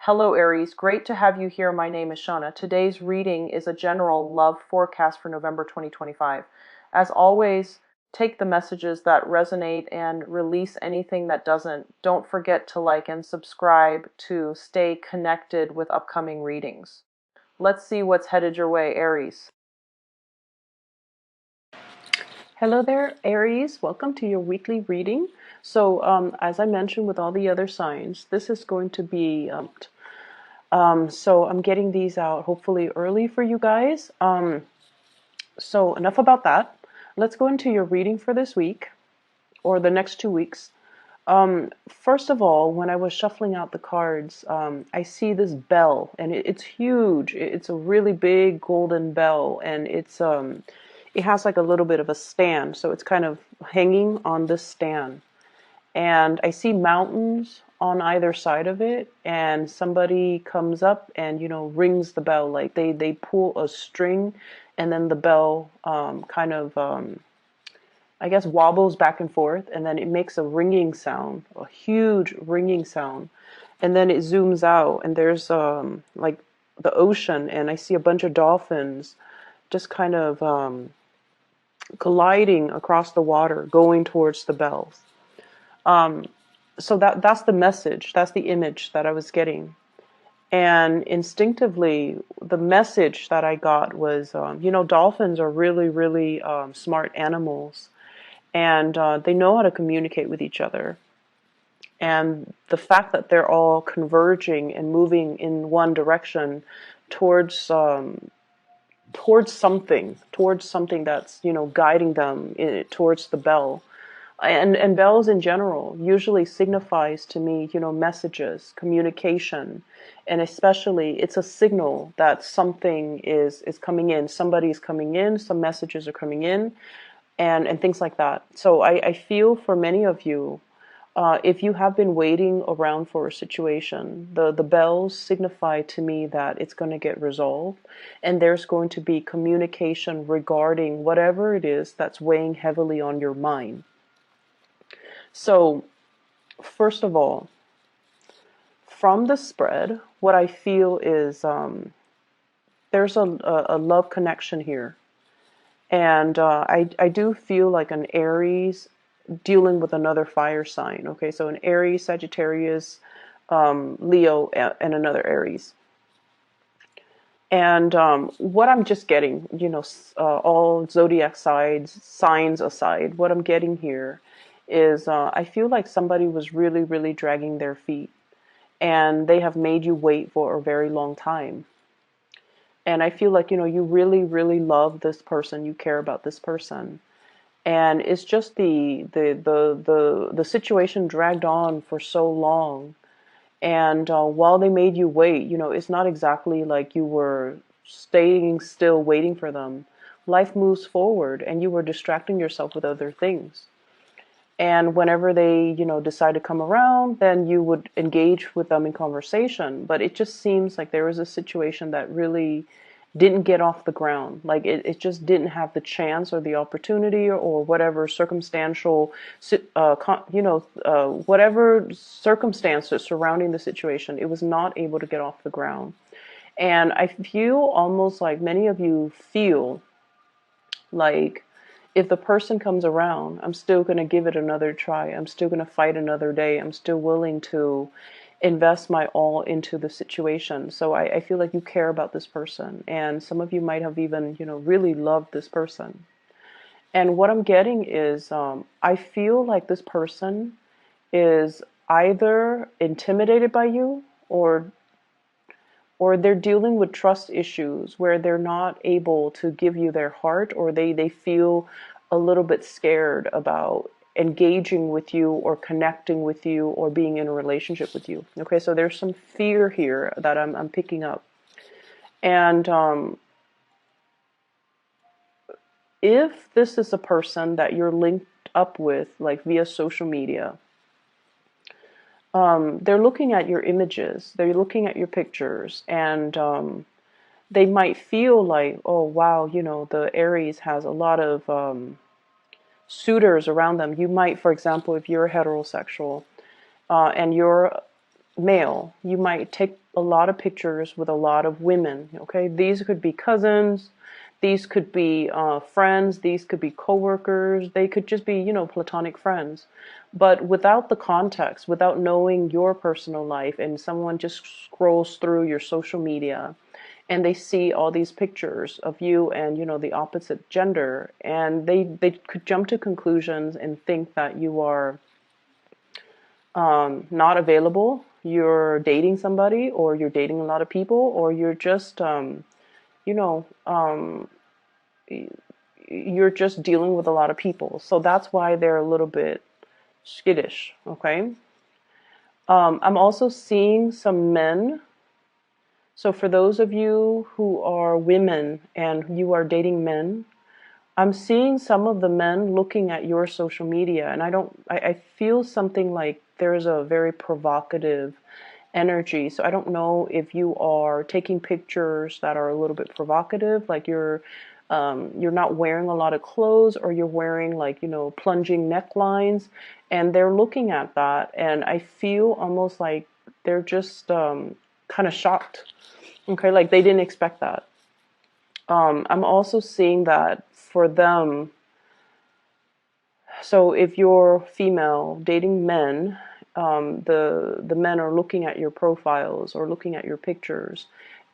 Hello, Aries. Great to have you here. My name is Shauna. Today's reading is a general love forecast for November 2025. As always, take the messages that resonate and release anything that doesn't. Don't forget to like and subscribe to stay connected with upcoming readings. Let's see what's headed your way, Aries. Hello there, Aries. Welcome to your weekly reading. So, as I mentioned with all the other signs, this is going to be so I'm getting these out hopefully early for you guys. So enough about that. Let's go into your reading for this week or the next 2 weeks. First of all, when I was shuffling out the cards, I see this bell and it's huge. It's a really big golden bell, and it has like a little bit of a stand. So it's kind of hanging on this stand. And I see mountains on either side of it, and somebody comes up and rings the bell, like they pull a string, and then the bell kind of I guess wobbles back and forth, and then it makes a ringing sound, a huge ringing sound, and then it zooms out, and there's like the ocean, and I see a bunch of dolphins just kind of gliding across the water going towards the bells. So that's the message, that's the image that I was getting. And instinctively, the message that I got was, dolphins are really, really smart animals, and they know how to communicate with each other. And the fact that they're all converging and moving in one direction towards towards something that's guiding them towards the bell, and bells in general usually signifies to me messages, communication, and especially it's a signal that something is coming in, somebody's coming in, some messages are coming in, and things like that. So I feel for many of you, if you have been waiting around for a situation, the bells signify to me that it's going to get resolved, and there's going to be communication regarding whatever it is that's weighing heavily on your mind. So, first of all, from the spread, what I feel is there's a love connection here. And I do feel like an Aries dealing with another fire sign. Okay, so an Aries, Sagittarius, Leo, and another Aries. And what I'm just getting, all zodiac signs aside, what I'm getting here is I feel like somebody was really, really dragging their feet, and they have made you wait for a very long time. And I feel like, you really, really love this person, you care about this person. And it's just the situation dragged on for so long. And while they made you wait, it's not exactly like you were staying still waiting for them. Life moves forward, and you were distracting yourself with other things. And whenever they, decide to come around, then you would engage with them in conversation. But it just seems like there was a situation that really didn't get off the ground. Like it just didn't have the chance or the opportunity, or whatever circumstantial, whatever circumstances surrounding the situation, it was not able to get off the ground. And I feel almost like many of you feel like, if the person comes around, I'm still going to give it another try. I'm still going to fight another day. I'm still willing to invest my all into the situation. So I feel like you care about this person. And some of you might have even, really loved this person. And what I'm getting is I feel like this person is either intimidated by you, or they're dealing with trust issues where they're not able to give you their heart, or they feel a little bit scared about engaging with you or connecting with you or being in a relationship with you. Okay, so there's some fear here that I'm picking up. And if this is a person that you're linked up with, like via social media, they're looking at your images, they're looking at your pictures, and they might feel like, oh, wow, the Aries has a lot of suitors around them. You might, for example, if you're heterosexual and you're male, you might take a lot of pictures with a lot of women. Okay, these could be cousins, these could be friends, these could be coworkers, they could just be, platonic friends. But without the context, without knowing your personal life, and someone just scrolls through your social media and they see all these pictures of you and the opposite gender, and they could jump to conclusions and think that you are not available, you're dating somebody, or you're dating a lot of people, or you're just, you know, um, you're just dealing with a lot of people. So that's why they're a little bit skittish, okay? I'm also seeing some men. So for those of you who are women and you are dating men, I'm seeing some of the men looking at your social media, and I feel something like there's a very provocative energy. So I don't know if you are taking pictures that are a little bit provocative, like you're not wearing a lot of clothes, or you're wearing, like, plunging necklines, and they're looking at that, and I feel almost like they're just kind of shocked. Okay, like they didn't expect that. I'm also seeing that for them. So if you're female dating men, the men are looking at your profiles or looking at your pictures,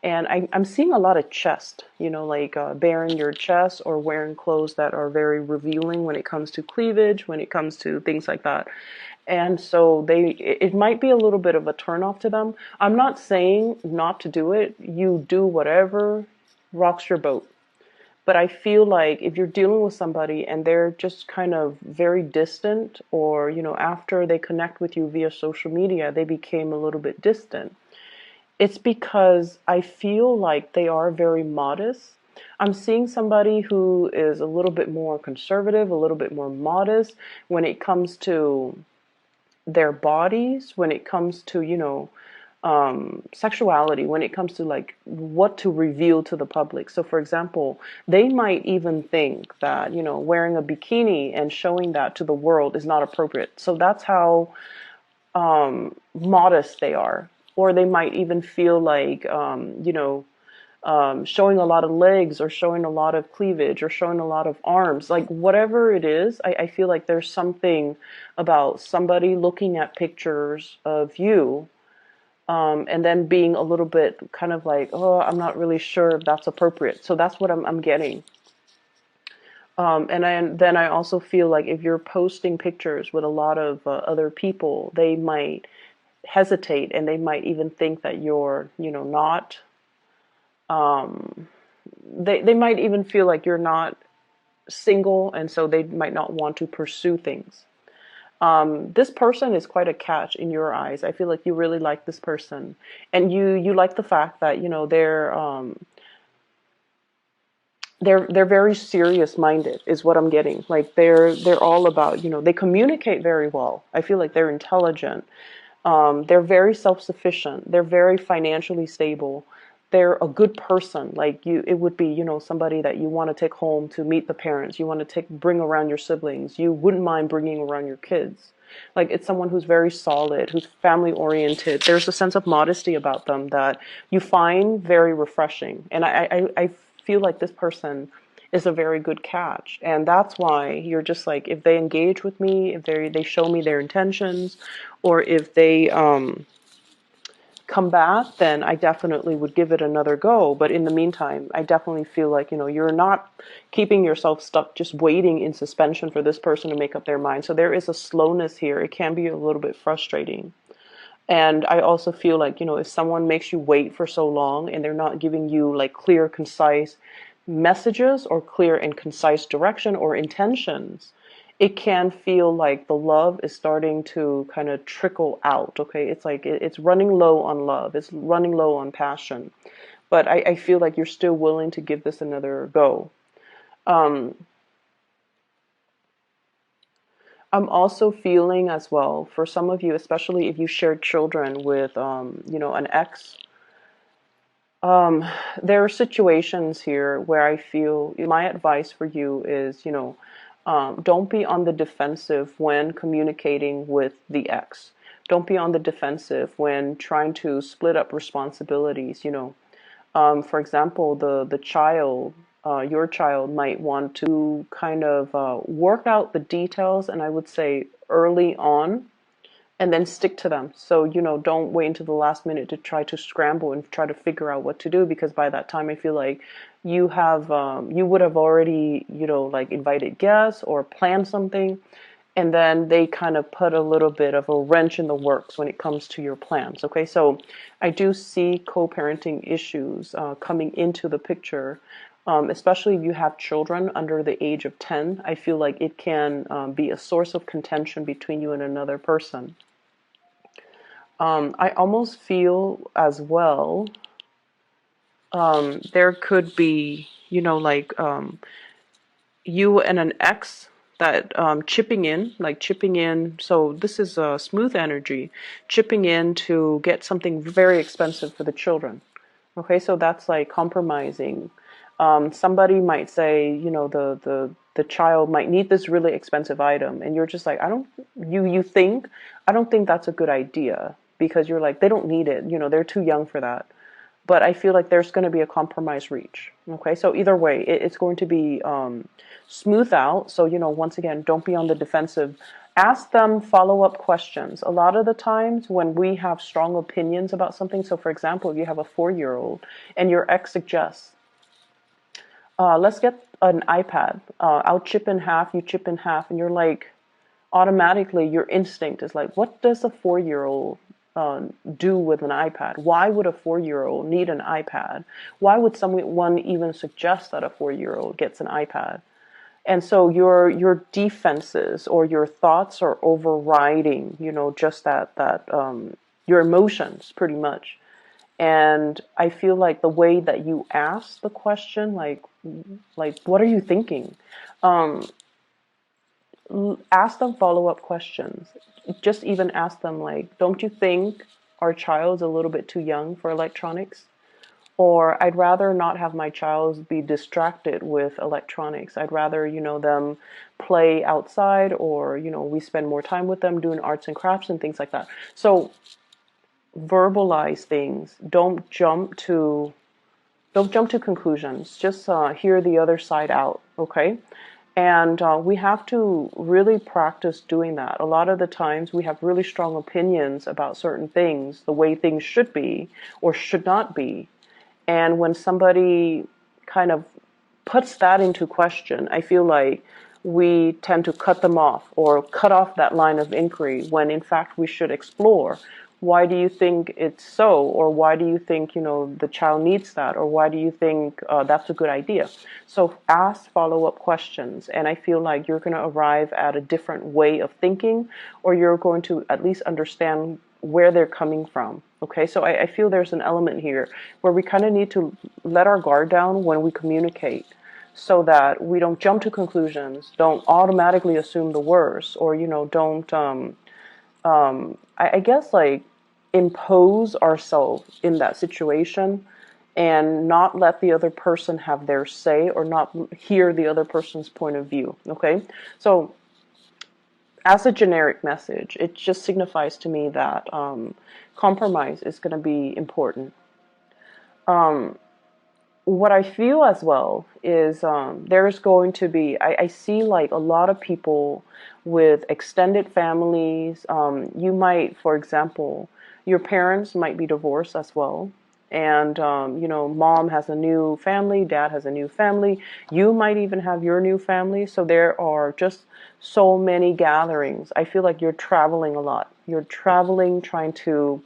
and I'm seeing a lot of chest. Like bearing your chest or wearing clothes that are very revealing when it comes to cleavage, when it comes to things like that. And so it might be a little bit of a turnoff to them. I'm not saying not to do it. You do whatever rocks your boat. But I feel like if you're dealing with somebody and they're just kind of very distant, or, after they connect with you via social media, they became a little bit distant, it's because I feel like they are very modest. I'm seeing somebody who is a little bit more conservative, a little bit more modest when it comes to their bodies, when it comes to, sexuality, when it comes to like what to reveal to the public. So for example, they might even think that, wearing a bikini and showing that to the world is not appropriate. So that's how modest they are. Or they might even feel like, showing a lot of legs, or showing a lot of cleavage, or showing a lot of arms, like whatever it is, I feel like there's something about somebody looking at pictures of you, and then being a little bit kind of like, oh, I'm not really sure if that's appropriate. So that's what I'm getting. Then I also feel like if you're posting pictures with a lot of other people, they might hesitate, and they might even think that you're, not. They might even feel like you're not single, and so they might not want to pursue things. This person is quite a catch in your eyes. I feel like you really like this person, and you like the fact that they're very serious minded, is what I'm getting. Like they're all about, they communicate very well. I feel like they're intelligent. They're very self-sufficient. They're very financially stable. They're a good person. Like it would be, somebody that you want to take home to meet the parents. You want to bring around your siblings. You wouldn't mind bringing around your kids. Like it's someone who's very solid, who's family oriented. There's a sense of modesty about them that you find very refreshing. And I feel like this person is a very good catch. And that's why you're just like, if they engage with me, if they show me their intentions, or if they come back, then I definitely would give it another go. But in the meantime, I definitely feel like, you're not keeping yourself stuck just waiting in suspension for this person to make up their mind. So there is a slowness here. It can be a little bit frustrating. And I also feel like, if someone makes you wait for so long and they're not giving you like clear, concise messages, or clear and concise direction or intentions, it can feel like the love is starting to kind of trickle out. Okay. It's like it's running low on love, it's running low on passion. But I feel like you're still willing to give this another go. Um, I'm also feeling as well, for some of you, especially if you shared children with, an ex. Um, there are situations here where I feel my advice for you is, don't be on the defensive when communicating with the ex. Don't be on the defensive when trying to split up responsibilities. For example, the child, your child might want to kind of work out the details, and I would say early on, and then stick to them. So, don't wait until the last minute to try to scramble and try to figure out what to do, because by that time I feel like you would have already, like invited guests or planned something, and then they kind of put a little bit of a wrench in the works when it comes to your plans. Okay, so I do see co-parenting issues coming into the picture, especially if you have children under the age of 10. I feel like it can be a source of contention between you and another person. I almost feel as well, there could be, you and an ex that chipping in. So this is a smooth energy, chipping in to get something very expensive for the children. Okay, so that's like compromising. Somebody might say, the child might need this really expensive item, and you're just like, I don't think that's a good idea, because you're like, they don't need it. They're too young for that. But I feel like there's going to be a compromise reach. Okay, so either way, it's going to be smooth out. So, once again, don't be on the defensive. Ask them follow-up questions. A lot of the times when we have strong opinions about something, so for example, if you have a 4-year-old and your ex suggests, let's get an iPad. I'll chip in half, you chip in half, and you're like, automatically your instinct is like, what does a 4-year-old do with an iPad? Why would a 4-year-old need an iPad? Why would someone even suggest that a 4-year-old gets an iPad? And so your defenses or your thoughts are overriding, just that your emotions pretty much. And I feel like the way that you ask the question, like what are you thinking? Um, Ask them follow-up questions. Just even ask them like, don't you think our child's a little bit too young for electronics? Or I'd rather not have my child be distracted with electronics. I'd rather, them play outside, or, we spend more time with them doing arts and crafts and things like that. So verbalize things. Don't jump to conclusions. Just hear the other side out, okay? And we have to really practice doing that. A lot of the times we have really strong opinions about certain things, the way things should be or should not be. And when somebody kind of puts that into question, I feel like we tend to cut them off or cut off that line of inquiry, when in fact we should explore. Why do you think it's so? Or why do you think, the child needs that? Or why do you think that's a good idea? So ask follow-up questions. And I feel like you're going to arrive at a different way of thinking, or you're going to at least understand where they're coming from. Okay, so I feel there's an element here where we kind of need to let our guard down when we communicate, so that we don't jump to conclusions, don't automatically assume the worst, or, don't, I guess, like, impose ourselves in that situation and not let the other person have their say, or not hear the other person's point of view. Okay, so as a generic message, it just signifies to me that compromise is going to be important. Um, what I feel as well is there's going to be, I see like a lot of people with extended families. You might, for example, your parents might be divorced as well. And, mom has a new family, dad has a new family. You might even have your new family. So there are just so many gatherings. I feel like you're traveling a lot. You're traveling, trying to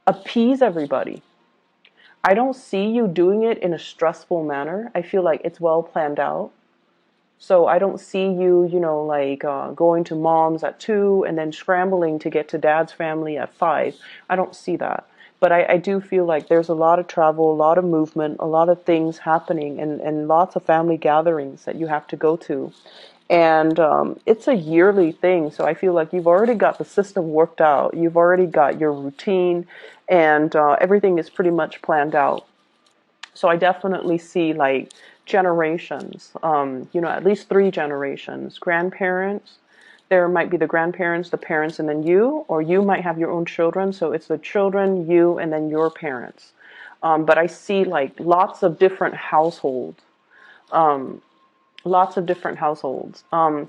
appease everybody. I don't see you doing it in a stressful manner. I feel like it's well planned out. So I don't see you, like going to mom's at 2 and then scrambling to get to dad's family at 5. I don't see that. But I do feel like there's a lot of travel, a lot of movement, a lot of things happening, and lots of family gatherings that you have to go to. And it's a yearly thing. So I feel like you've already got the system worked out. You've already got your routine, and everything is pretty much planned out. So I definitely see like generations, at least 3 generations, grandparents. there might be the grandparents, the parents, and then you, or you might have your own children. So it's the children, you, and then your parents. But I see like lots of different households. Lots of different households.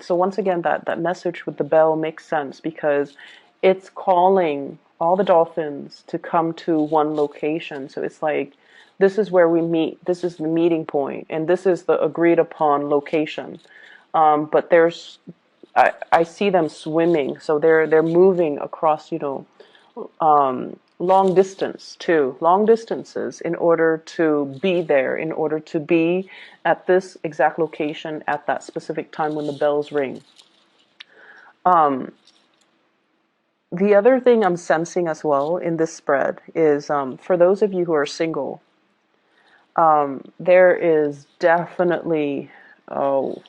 So once again, that message with the bell makes sense because it's calling all the dolphins to come to one location. So it's like, this is where we meet. This is the meeting point, and this is the agreed upon location. But I see them swimming, so they're moving across, long distance too, long distances in order to be there, in order to be at this exact location at that specific time when the bells ring. The other thing I'm sensing as well in this spread is for those of you who are single, there is definitely, oh,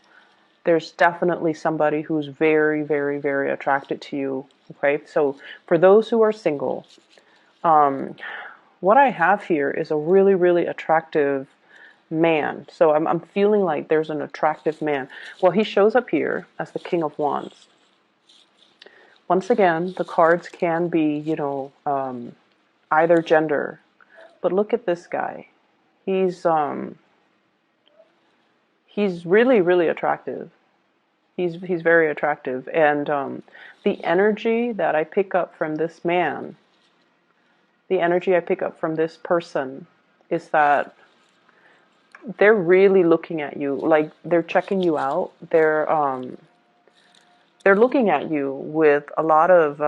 there's definitely somebody who's very, very, very attracted to you. Okay, so for those who are single, what I have here is a really, really attractive man. So I'm feeling like there's an attractive man. Well, he shows up here as the King of Wands. Once again, the cards can be, either gender. But look at this guy. He's really, really attractive. He's very attractive. And the energy that I pick up from this man, the energy I pick up from this person is that they're really looking at you, like they're checking you out. They're looking at you with a lot of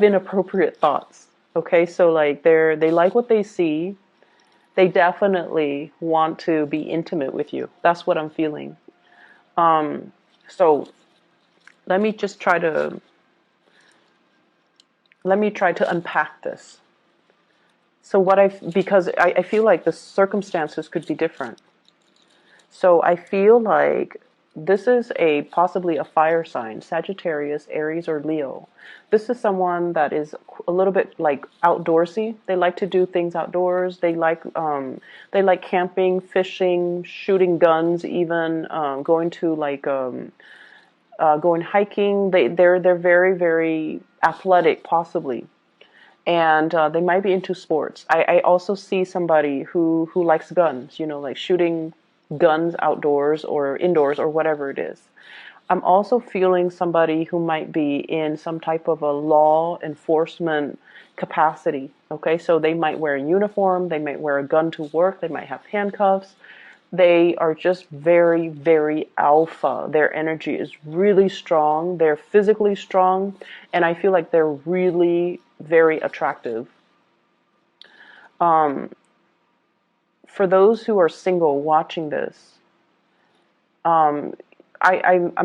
inappropriate thoughts. Okay, so like they like what they see. They definitely want to be intimate with you. That's what I'm feeling. So let me just try to unpack this. So because I feel like the circumstances could be different. So I feel like this is possibly a fire sign, Sagittarius, Aries, or Leo. This is someone that is a little bit like outdoorsy. They like to do things outdoors. They like camping, fishing, shooting guns, even going to going hiking. They're very, very athletic, possibly. And they might be into sports. I also see somebody who likes guns, like shooting guns outdoors or indoors or whatever it is. I'm also feeling somebody who might be in some type of a law enforcement capacity. Okay, so they might wear a uniform, they might wear a gun to work, they might have handcuffs. They are just very, very alpha. Their energy is really strong. They're physically strong. And I feel like they're really very attractive. For those who are single watching this, I'm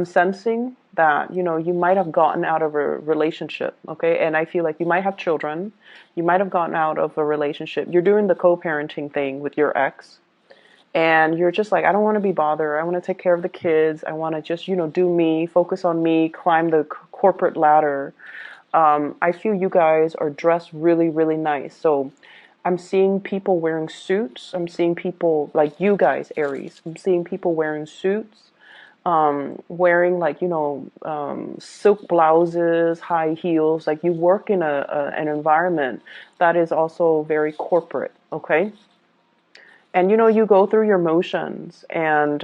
sensing that, you might have gotten out of a relationship, okay? And I feel like you might have children. You might have gotten out of a relationship. You're doing the co-parenting thing with your ex. And you're just like, I don't want to be bothered. I want to take care of the kids. I want to just, do me, focus on me, climb the corporate ladder. I feel you guys are dressed really, really nice. So I'm seeing people wearing suits. I'm seeing people like you guys, Aries. I'm seeing people wearing suits, wearing silk blouses, high heels. Like you work in an environment that is also very corporate. Okay. And you go through your motions and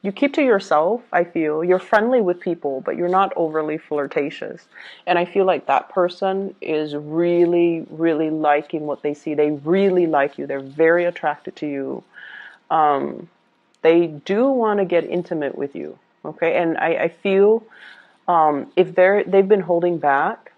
you keep to yourself, I feel. You're friendly with people, but you're not overly flirtatious. And I feel like that person is really, really liking what they see. They really like you. They're very attracted to you. They do want to get intimate with you. Okay. And I feel if they've been holding back,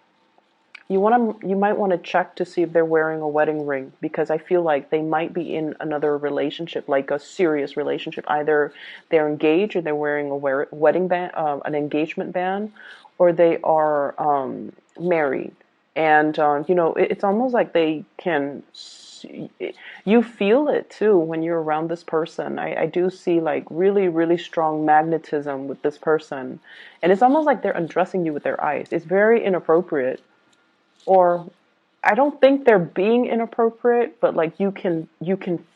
you might want to check to see if they're wearing a wedding ring, because I feel like they might be in another relationship, like a serious relationship. Either they're engaged or they're wearing a wedding band, an engagement band, or they are married. And it's almost like they can. You feel it too when you're around this person. I do see like really, really strong magnetism with this person, and it's almost like they're undressing you with their eyes. It's very inappropriate. Or I don't think they're being inappropriate, but like you can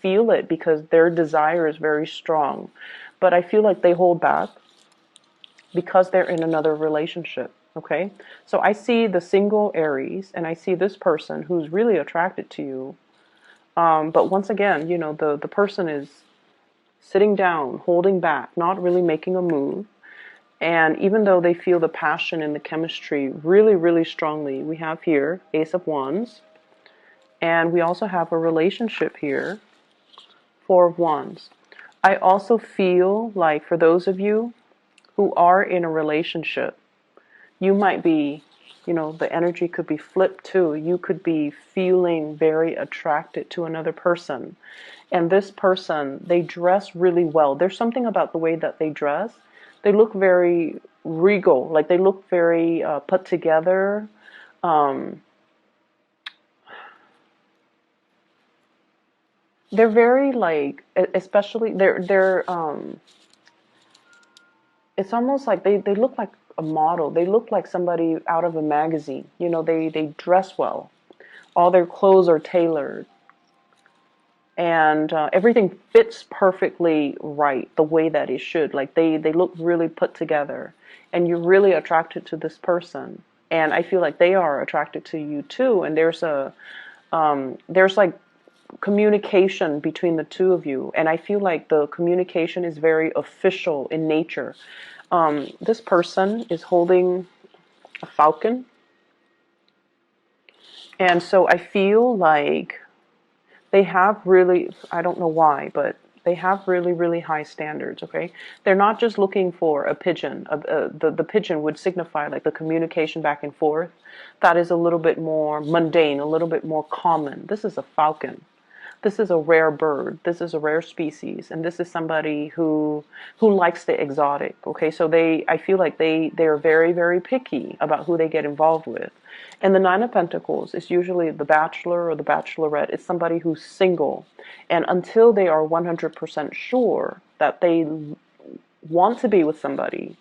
feel it because their desire is very strong. But I feel like they hold back. because they're in another relationship. Okay, so I see the single Aries, and I see this person who's really attracted to you. But once again, you know, the person is sitting down, holding back, not really making a move. And even though they feel the passion and the chemistry really, really strongly, we have here Ace of Wands. And we also have a relationship here, Four of Wands. I also feel like for those of you who are in a relationship, you might be, you know, the energy could be flipped too. You could be feeling very attracted to another person. And this person, they dress really well. There's something about the way that they dress. They look very regal, like they look very put together. Um, they're very like, especially it's almost like they look like a model. They look like somebody out of a magazine. You know, they dress well. All their clothes are tailored, and everything fits perfectly right the way that it should. Like they look really put together, and you're really attracted to this person. And I feel like they are attracted to you too. And there's like communication between the two of you, and I feel like the communication is very official in nature. This person is holding a falcon, and so I feel like they have really, I don't know why, but they have really, really high standards, okay? They're not just looking for a pigeon. The pigeon would signify like the communication back and forth. That is a little bit more mundane, a little bit more common. This is a falcon. This is a rare bird. This is a rare species, and this is somebody who likes the exotic. Okay, so I feel like they're very, very picky about who they get involved with. And the Nine of Pentacles is usually the bachelor or the bachelorette. It's somebody who's single, and until they are 100% sure that they want to be with somebody,